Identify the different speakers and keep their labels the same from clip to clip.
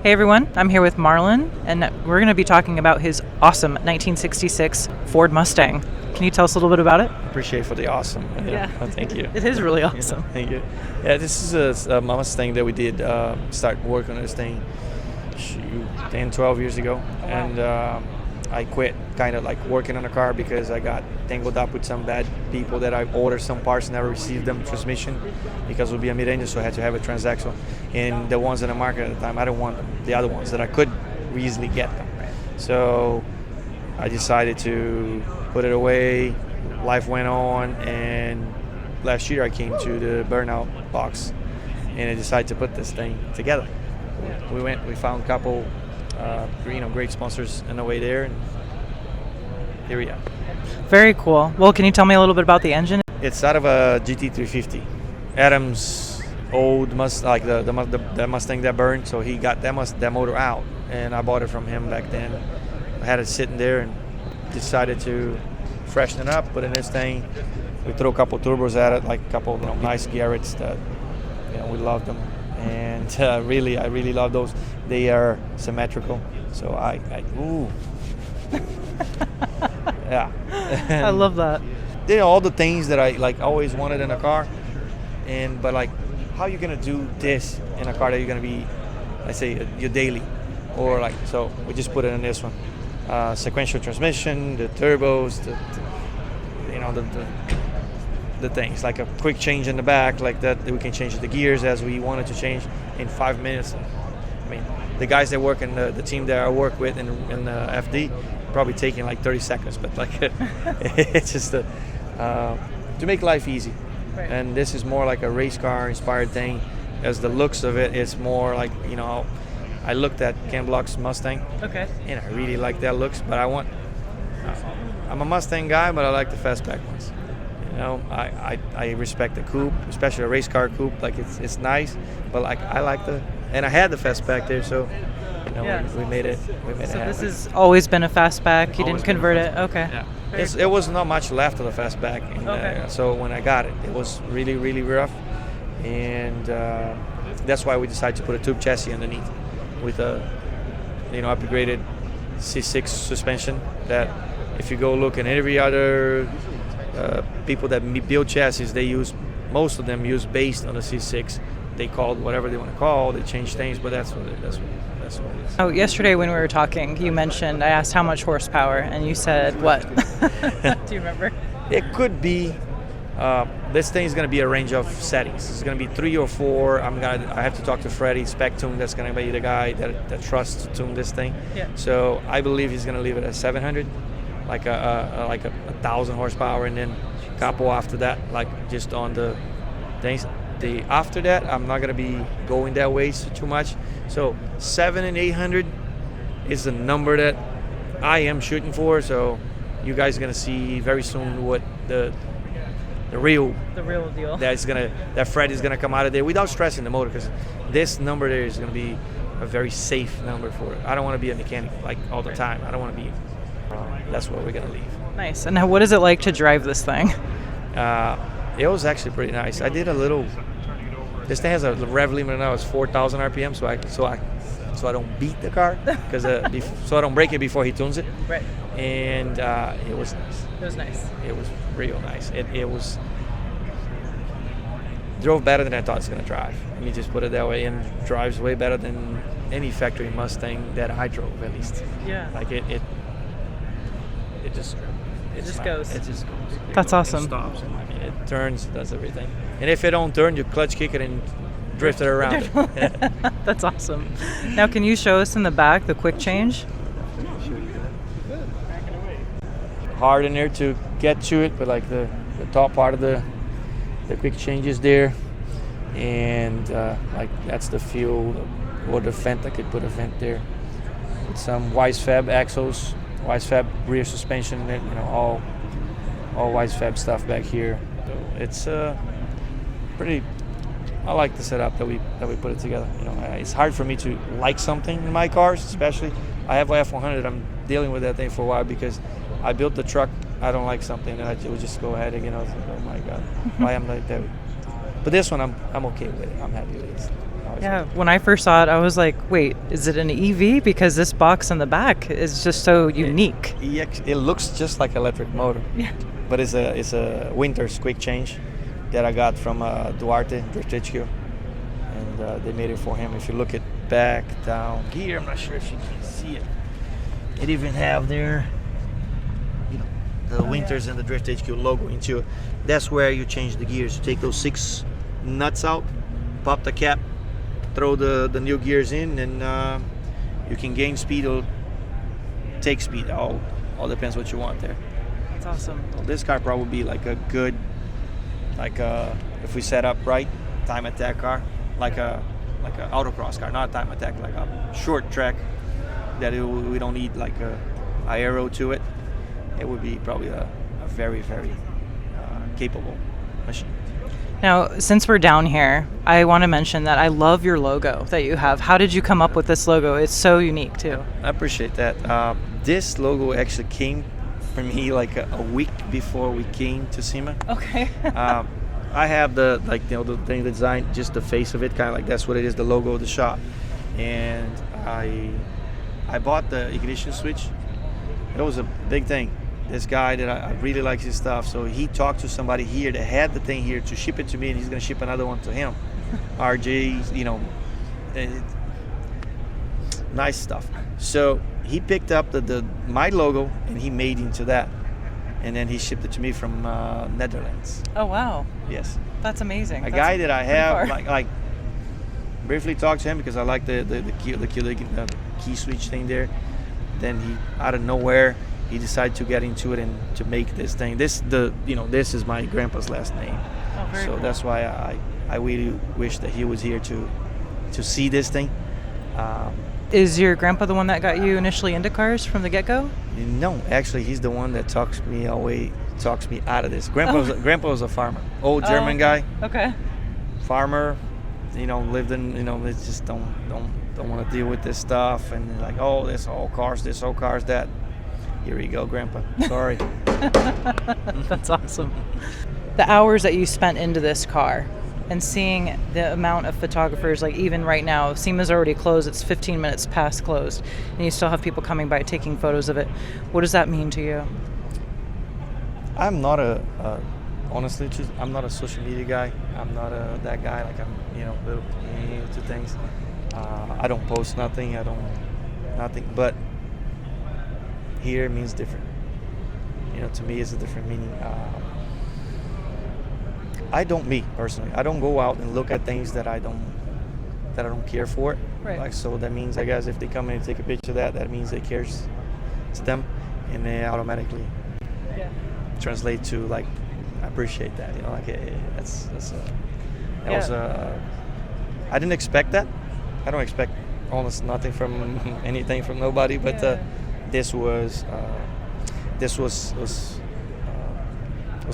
Speaker 1: Hey everyone, I'm here with Marlon, and we're going to be talking about his awesome 1966 Ford Mustang. Can you tell us a little bit about it?
Speaker 2: Appreciate for the awesome.
Speaker 1: Yeah.
Speaker 2: Oh, thank you.
Speaker 1: It is really awesome.
Speaker 2: Thank you. Yeah, this is a Mustang that we did start work on this thing 10, 12 years ago.
Speaker 1: Oh, wow.
Speaker 2: And I quit kind of like working on the car because I got tangled up with some bad people that I ordered some parts, never received them, transmission, because it would be a mid-engine, so I had to have a transaxle. And the ones in the market at the time, I didn't want them, the other ones that I could easily get them. So I decided to put it away. Life went on, and last year I came to the burnout box and I decided to put this thing together. We found a couple great sponsors on the way there, and here we are.
Speaker 1: Very cool. Well, can you tell me a little bit about the engine?
Speaker 2: It's out of a GT350. Adam's old the Mustang that burned, so he got that motor out, and I bought it from him back then. I had it sitting there and decided to freshen it up, put in this thing. We threw a couple turbos at it, like a couple nice Garretts that we love them, and I really love those. They are symmetrical, so yeah.
Speaker 1: I love that.
Speaker 2: They're all the things that I always wanted in a car, but how are you gonna do this in a car that you're gonna be, let's say, your daily, or so we just put it in this one. Sequential transmission, the turbos, the things like a quick change in the back, like that we can change the gears as we wanted to change in 5 minutes. I mean, the guys that work in the team that I work with in FD probably taking like 30 seconds, but it's just to make life easy.
Speaker 1: Right.
Speaker 2: And this is more like a race car inspired thing, as the looks of it is more like, I looked at Ken Block's Mustang. Okay. And I really like that looks, but I'm a Mustang guy, but I like the fastback ones. I respect the coupe, especially a race car coupe. Like it's nice, but I like and I had the fastback there, so we made it.
Speaker 1: So
Speaker 2: happen.
Speaker 1: this has always been a fastback. You didn't convert it. Okay.
Speaker 2: Yeah. It was not much left of the fastback, so when I got it, it was really, really rough, and that's why we decided to put a tube chassis underneath with a upgraded C6 suspension. That if you go look in every other people that build chassis, most of them use based on the C6. They call whatever they want to call. They change things, but that's what it is.
Speaker 1: Oh, yesterday when we were talking, you mentioned, I asked how much horsepower, and you said what? Do you remember?
Speaker 2: It could be. This thing is going to be a range of settings. It's going to be 3 or 4. I have to talk to Freddie Spec Tune. That's going to be the guy that trusts to tune this thing. Yeah. So I believe he's going to leave it at 700, like a 1,000 horsepower, and then a couple after that, like just on the things. After that, I'm not going to be going that way too much. So 700 and 800 is the number that I am shooting for. So you guys are going to see very soon what the real deal that Fred is going to come out of there without stressing the motor, because this number there is going to be a very safe number for it. I don't want to be a mechanic all the time. I don't want to be. That's where we're going to leave.
Speaker 1: Nice. And now, what is it like to drive this thing?
Speaker 2: It was actually pretty nice. I did a little. This thing has a rev limit now. It's 4,000 RPM, so I don't beat the car, because so I don't break it before he tunes it.
Speaker 1: Right.
Speaker 2: And it was nice.
Speaker 1: It was nice.
Speaker 2: It was real nice. It was drove better than I thought it was going to drive. Let me just put it that way. And drives way better than any factory Mustang that I drove, at least.
Speaker 1: Yeah.
Speaker 2: Like it just
Speaker 1: goes.
Speaker 2: It just goes.
Speaker 1: That's awesome.
Speaker 2: It stops. I mean, it turns, does everything. And if it don't turn, you clutch kick it and drift it around it.
Speaker 1: That's awesome. Now, can you show us in the back the quick change?
Speaker 2: Hard in there to get to it, but like the top part of the quick change is there, and that's the fuel or the vent. I could put a vent there with some Wisefab axles, Wisefab rear suspension, all Wisefab stuff back here. So it's pretty. I like the setup that we put it together. It's hard for me to like something in my cars, especially. I have a F100. I'm dealing with that thing for a while because I built the truck. I don't like something, and I would just go ahead and I was like, oh my God, why am I like that? But this one, I'm okay with it. I'm happy with it.
Speaker 1: Yeah, when I first saw it, I was like, wait, is it an EV? Because this box in the back is just so unique.
Speaker 2: It looks just like electric motor.
Speaker 1: Yeah.
Speaker 2: But it's a Winters quick change that I got from Duarte Drift HQ, and they made it for him. If you look at back down here, I'm not sure if you can see it. It even have there, the Winters and the Drift HQ logo into it. That's where you change the gears. You take those 6 nuts out, pop the cap, throw the new gears in, and you can gain speed or take speed. All depends what you want there.
Speaker 1: That's awesome.
Speaker 2: Well, this car probably be like a good, if we set up right, time attack car, like a autocross car, not a time attack, like a short track that we don't need like a aero to it. It would be probably a very, very capable machine.
Speaker 1: Now, since we're down here, I want to mention that I love your logo that you have. How did you come up with this logo? It's so unique too.
Speaker 2: I appreciate that. This logo actually came from me like a week before we came to SEMA.
Speaker 1: Okay.
Speaker 2: I have the thing designed, just the face of it, kind of like that's what it is, the logo of the shop. And I bought the ignition switch. It was a big thing. This guy that I really like his stuff, so he talked to somebody here that had the thing here to ship it to me, and he's gonna ship another one to him. RJ, nice stuff. So he picked up my logo and he made into that, and then he shipped it to me from Netherlands.
Speaker 1: Oh wow.
Speaker 2: Yes.
Speaker 1: That's amazing.
Speaker 2: A guy that I have like briefly talked to him because I like the key switch thing there. Then he, out of nowhere, he decided to get into it and to make this thing. This is my grandpa's last name.
Speaker 1: Oh, very cool.
Speaker 2: That's why I really wish that he was here to see this thing.
Speaker 1: Is your grandpa the one that got you initially into cars from the get-go?
Speaker 2: No, actually, he's the one that talks me out of this. Grandpa was a farmer, old German guy.
Speaker 1: Okay.
Speaker 2: Farmer, lived in, they just don't want to deal with this stuff, and like, oh, this all cars, that. Here you go, Grandpa. Sorry.
Speaker 1: That's awesome. The hours that you spent into this car and seeing the amount of photographers, like even right now, SEMA's already closed, it's 15 minutes past closed, and you still have people coming by taking photos of it. What does that mean to you?
Speaker 2: I'm not honestly, I'm not a social media guy. I'm not that guy, like I'm, little into things. I don't post nothing, nothing, but here means different. To me, it's a different meaning. Me personally, I don't go out and look at things that I don't care for.
Speaker 1: Right.
Speaker 2: Like, so that means, I guess, if they come in and take a picture of that means it cares to them, and they automatically translate to like, I appreciate that. I didn't expect that. I don't expect almost nothing from anything from nobody, but this was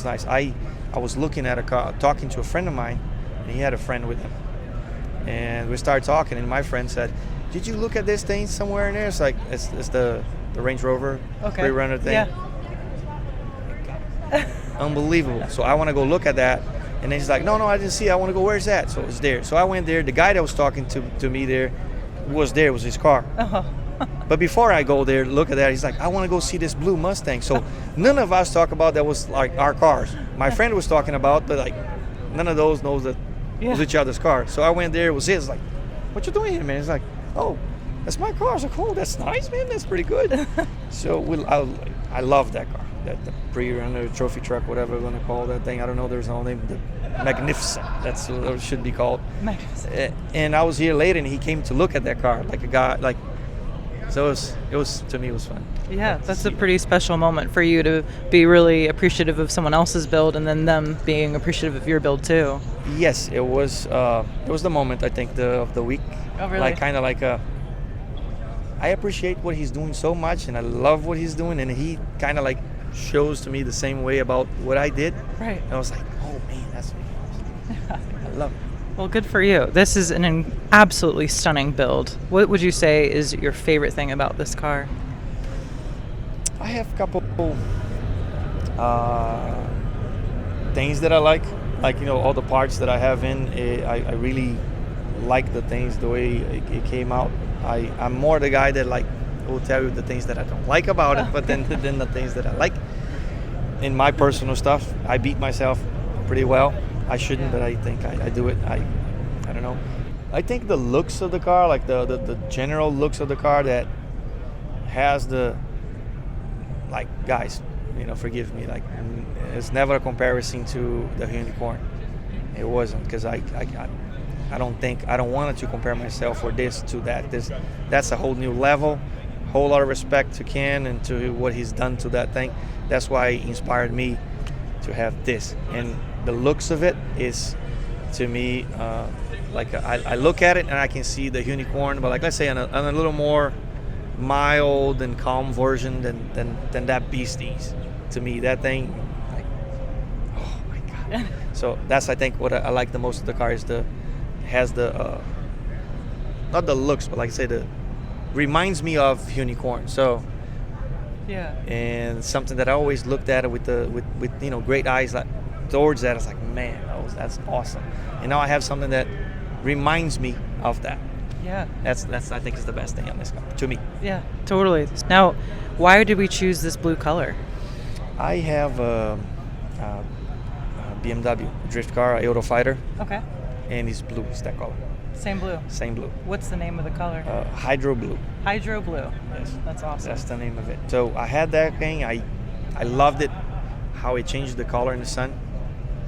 Speaker 2: nice. I was looking at a car, talking to a friend of mine, and he had a friend with him, and we started talking, and my friend said, "Did you look at this thing somewhere in there?" It's like it's the Range Rover pre-runner thing.
Speaker 1: Yeah.
Speaker 2: Unbelievable. So I want to go look at that, and then he's like, "No, I didn't see it. I want to go. Where's that?" So it's there. So I went there. The guy that was talking to me there was his car.
Speaker 1: Uh-huh.
Speaker 2: But before I go there, look at that, he's like, I want to go see this blue Mustang. So none of us talk about that was like our cars. My friend was talking about, but like none of those knows that it was each other's car. So I went there, it was his. Like, what you doing here, man? He's like, oh, that's my car. I was like, oh, that's nice, man. That's pretty good. So I love that car. The pre-runner, trophy truck, whatever we're going to call that thing. I don't know, there's no name. The Magnificent. That's what it should be called. Magnificent. And I was here later, and he came to look at that car, like a guy, like. So it was to me, it was fun. Yeah,
Speaker 1: that's a pretty special moment for you to be really appreciative of someone else's build, and then them being appreciative of your build too.
Speaker 2: Yes, it was the moment, I think, of the week.
Speaker 1: Oh, really?
Speaker 2: Like kind of like I appreciate what he's doing so much, and I love what he's doing, and he kind of like shows to me the same way about what I did.
Speaker 1: Right.
Speaker 2: And I was like, oh man, that's I love it.
Speaker 1: Well, good for you. This is an absolutely stunning build. What would you say is your favorite thing about this car?
Speaker 2: I have a couple things that I like all the parts that I have in. I really like the things the way it came out. I'm more the guy that like will tell you the things that I don't like about it, but then the things that I like. In my personal stuff, I beat myself pretty well. I shouldn't, but I think I do it. I don't know. I think the looks of the car, like the general looks of the car, that has the, like, guys, forgive me, like, it's never a comparison to the Unicorn. It wasn't, because I don't want to compare myself for this to that. That's a whole new level, whole lot of respect to Ken and to what he's done to that thing. That's why it inspired me to have this. And the looks of it is, to me, like I look at it and I can see the Unicorn, but like, let's say on a little more mild and calm version than that beast is. To me, that thing, like, oh my God. So that's, I think, what I like the most of the car is has the not the looks, but like I say, reminds me of Unicorn. So
Speaker 1: yeah,
Speaker 2: and something that I always looked at it with great eyes, like, towards that. It's like, man, that's awesome. And now I have something that reminds me of that.
Speaker 1: Yeah,
Speaker 2: that's I think is the best thing on this car, to me.
Speaker 1: Yeah, totally. Now, why did we choose this blue color?
Speaker 2: I have a BMW drift car, a Eurofighter.
Speaker 1: Okay.
Speaker 2: And it's blue. It's that color.
Speaker 1: Same blue.
Speaker 2: Same blue.
Speaker 1: What's the name of the color?
Speaker 2: Hydro Blue.
Speaker 1: Hydro Blue.
Speaker 2: Yes.
Speaker 1: That's awesome.
Speaker 2: That's the name of it. So I had that thing. I loved it, how it changed the color in the sun.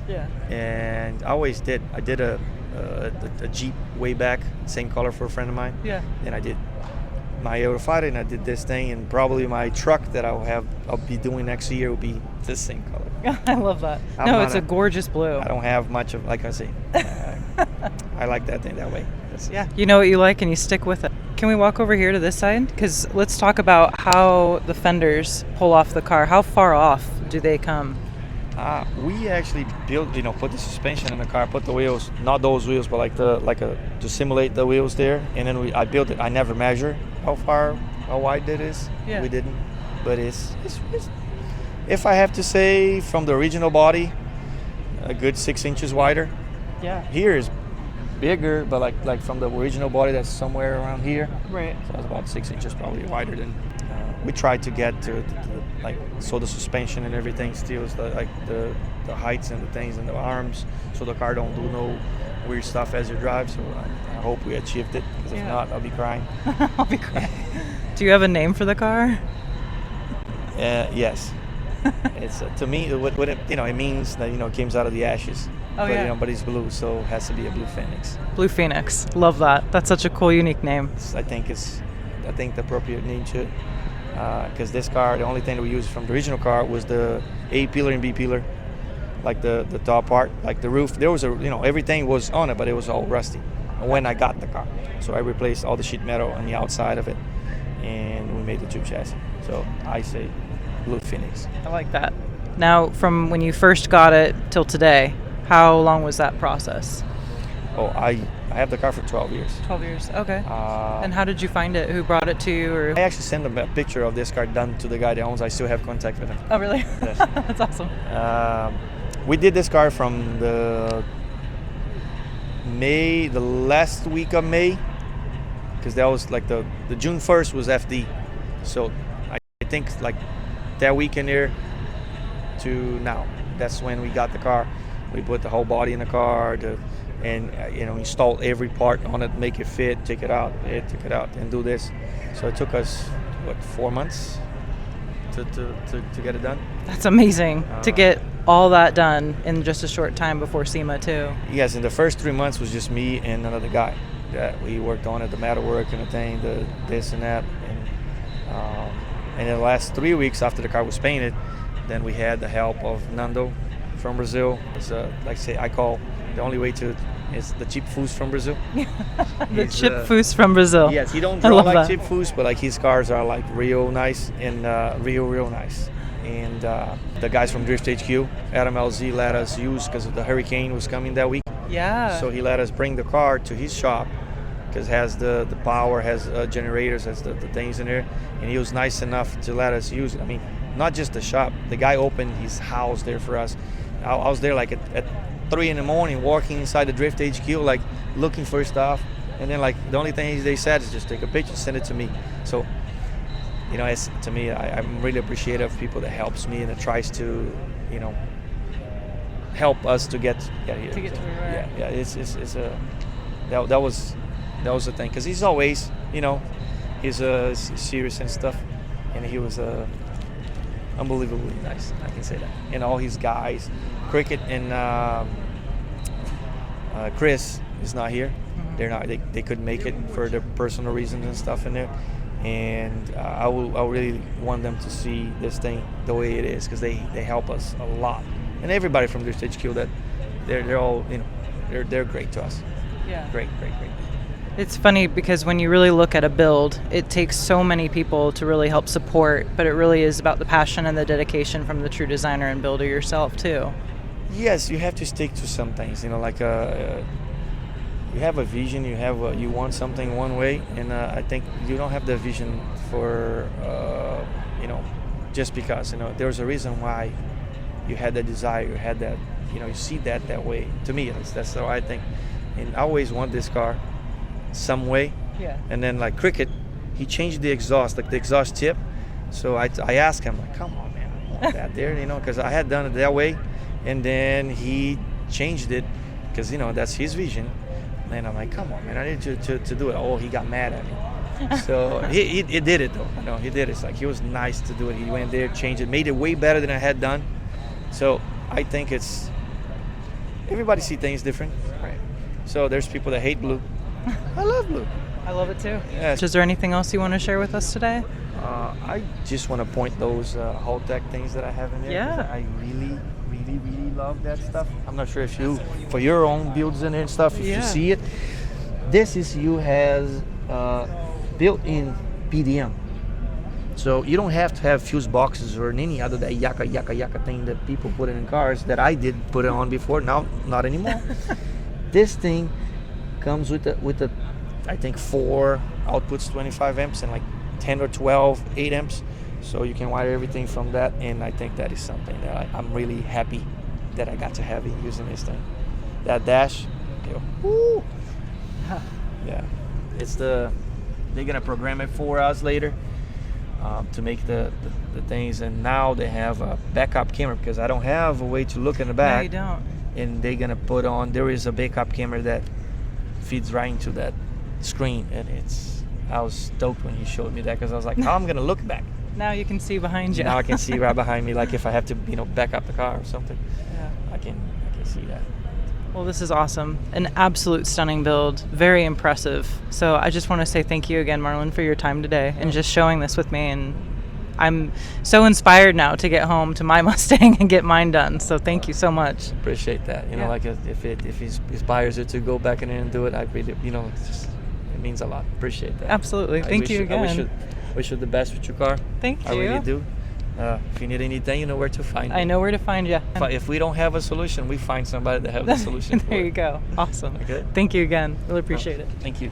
Speaker 1: Yeah.
Speaker 2: And I always did. I did a Jeep way back, same color for a friend of mine.
Speaker 1: Yeah.
Speaker 2: Then I did my Eurofighter, and I did this thing, and probably my truck that I'll be doing next year will be the same color.
Speaker 1: I love that. It's a gorgeous blue.
Speaker 2: I don't have much of, like I say, I like that thing that way.
Speaker 1: Yeah, you know what you like and you stick with it. Can we walk over here to this side? Because let's talk about how the fenders pull off the car. How far off do they come?
Speaker 2: We actually built, put the suspension in the car, put the wheels, not those wheels, but to simulate the wheels there, and then I built it. I never measure how wide it is.
Speaker 1: Yeah.
Speaker 2: We didn't, but it's if I have to say, from the original body, a good 6 inches wider.
Speaker 1: Yeah.
Speaker 2: Here is bigger, but like from the original body, that's somewhere around here.
Speaker 1: Right.
Speaker 2: So it's about 6 inches probably wider than. We tried to get to so the suspension and everything still is the heights and the things and the arms, so the car don't do no weird stuff as you drive. So I hope we achieved it, because if not, I'll be crying.
Speaker 1: I'll be crying. Do you have a name for the car?
Speaker 2: Yes. It's to me what it, it means that it came out of the ashes.
Speaker 1: Oh,
Speaker 2: but,
Speaker 1: yeah.
Speaker 2: But it's blue, so it has to be a blue phoenix.
Speaker 1: Blue Phoenix. Love that. That's such a cool, unique name.
Speaker 2: I think the appropriate name to it. Because this car, the only thing that we used from the original car was the A pillar and B pillar, like the top part, like the roof. There was everything was on it, but it was all rusty when I got the car. So I replaced all the sheet metal on the outside of it, and we made the tube chassis. So I say Blue Phoenix.
Speaker 1: I like that. Now, from when you first got it till today, how long was that process?
Speaker 2: Oh, I have the car for 12 years.
Speaker 1: 12 years, okay. And how did you find it? Who brought it to you? Or?
Speaker 2: I actually sent a picture of this car done to the guy that owns. I still have contact with him.
Speaker 1: Oh, really?
Speaker 2: Yes.
Speaker 1: That's awesome.
Speaker 2: We did this car from the last week of May, because that was like the June 1st was FD. So I think like that weekend there to now, that's when we got the car. We put the whole body in the car, and install every part on it, make it fit, take it out, and do this. So it took us 4 months to get it done.
Speaker 1: That's amazing to get all that done in just a short time before SEMA too.
Speaker 2: Yes, in the first 3 months was just me and another guy that we worked on it, the metal work and the thing, the this and that, and in the last 3 weeks after the car was painted, then we had the help of Nando from Brazil. It's like I say, I call the only way to is the cheap foos from Brazil.
Speaker 1: The cheap foos from Brazil.
Speaker 2: Yes, he don't draw like cheap foos, but like his cars are like real nice and real nice. And the guys from Drift HQ, Adam LZ, let us use, because the hurricane was coming that week.
Speaker 1: Yeah.
Speaker 2: So he let us bring the car to his shop, because it has the power, has generators, has the things in there, and he was nice enough to let us use it. I mean, not just the shop. The guy opened his house there for us. I was there like at 3 in the morning walking inside the Drift HQ, like looking for stuff. And then like the only thing they said is just take a picture, send it to me. So, you know, to me, I'm really appreciative of people that helps me and that tries to, you know, help us to get here.
Speaker 1: To get to where
Speaker 2: yeah, it's a that was the thing, because he's always, you know, he's serious and stuff, and he was unbelievably nice. I can say that. And all his guys, Cricket and Chris is not here.
Speaker 1: Mm-hmm.
Speaker 2: They're not. They couldn't make it for their personal reasons and stuff in there. And I really want them to see this thing the way it is, because they help us a lot. And everybody from this HQ, that they're all, you know, they're great to us.
Speaker 1: Yeah.
Speaker 2: Great.
Speaker 1: It's funny because when you really look at a build, it takes so many people to really help support, but it really is about the passion and the dedication from the true designer and builder yourself too.
Speaker 2: Yes, you have to stick to some things. You know, like you have a vision, you want something one way, and I think you don't have the vision for you know, just because, you know, there's a reason why you had that desire, you had that, you know, you see that way. To me, that's how I think. And I always want this car some way.
Speaker 1: Yeah.
Speaker 2: And then like Cricket, he changed the exhaust, like the exhaust tip. So I asked him, like, come on, man, I want that there, you know, because I had done it that way. And then he changed it because, you know, that's his vision. And I'm like, come on, man, I need you to do it. Oh, he got mad at me. So he did it, though. You know, he did it. It's like, he was nice to do it. He went there, changed it, made it way better than I had done. So I think it's, everybody see things different. Right. So there's people that hate blue. I love blue.
Speaker 1: I love it too.
Speaker 2: Yes.
Speaker 1: Is there anything else you want to share with us today?
Speaker 2: I just want to point those Haltech things that I have in there.
Speaker 1: Yeah.
Speaker 2: I really love that stuff. I'm not sure if you, for your own builds in there and stuff, if you see it. This is has built-in PDM. So you don't have to have fuse boxes or any other that yaka thing that people put in cars that I did put it on before. Now, not anymore. This thing comes with the I think 4 outputs, 25 amps, and like 10 or 12 8 amps. So you can wire everything from that, and I think that is something that I'm really happy that I got to have it using this thing. That dash, woo! Yeah, it's they're gonna program it for us later to make the things, and now they have a backup camera because I don't have a way to look in the back.
Speaker 1: No, you don't.
Speaker 2: And they're gonna put on, there is a backup camera that feeds right into that screen, and I was stoked when he showed me that, because I was like, how am I gonna look back?
Speaker 1: Now you can see behind you.
Speaker 2: Now I can see right behind me, like if I have to, you know, back up the car or something.
Speaker 1: Yeah.
Speaker 2: I can see that.
Speaker 1: Well, this is awesome. An absolute stunning build. Very impressive. So I just want to say thank you again, Marlon, for your time today and just showing this with me. And I'm so inspired now to get home to my Mustang and get mine done. So thank you so much.
Speaker 2: Appreciate that. You know, like if it inspires you to go back in there and do it, I really, you know, it means a lot. Appreciate that.
Speaker 1: Absolutely. Thank you again.
Speaker 2: I wish you the best with your car.
Speaker 1: Thank you.
Speaker 2: I really do. If you need anything, you know where to find me.
Speaker 1: I know where to find you.
Speaker 2: If we don't have a solution, we find somebody that has a solution.
Speaker 1: There you go. Awesome.
Speaker 2: Okay.
Speaker 1: Thank you again. Really appreciate it.
Speaker 2: Thank you.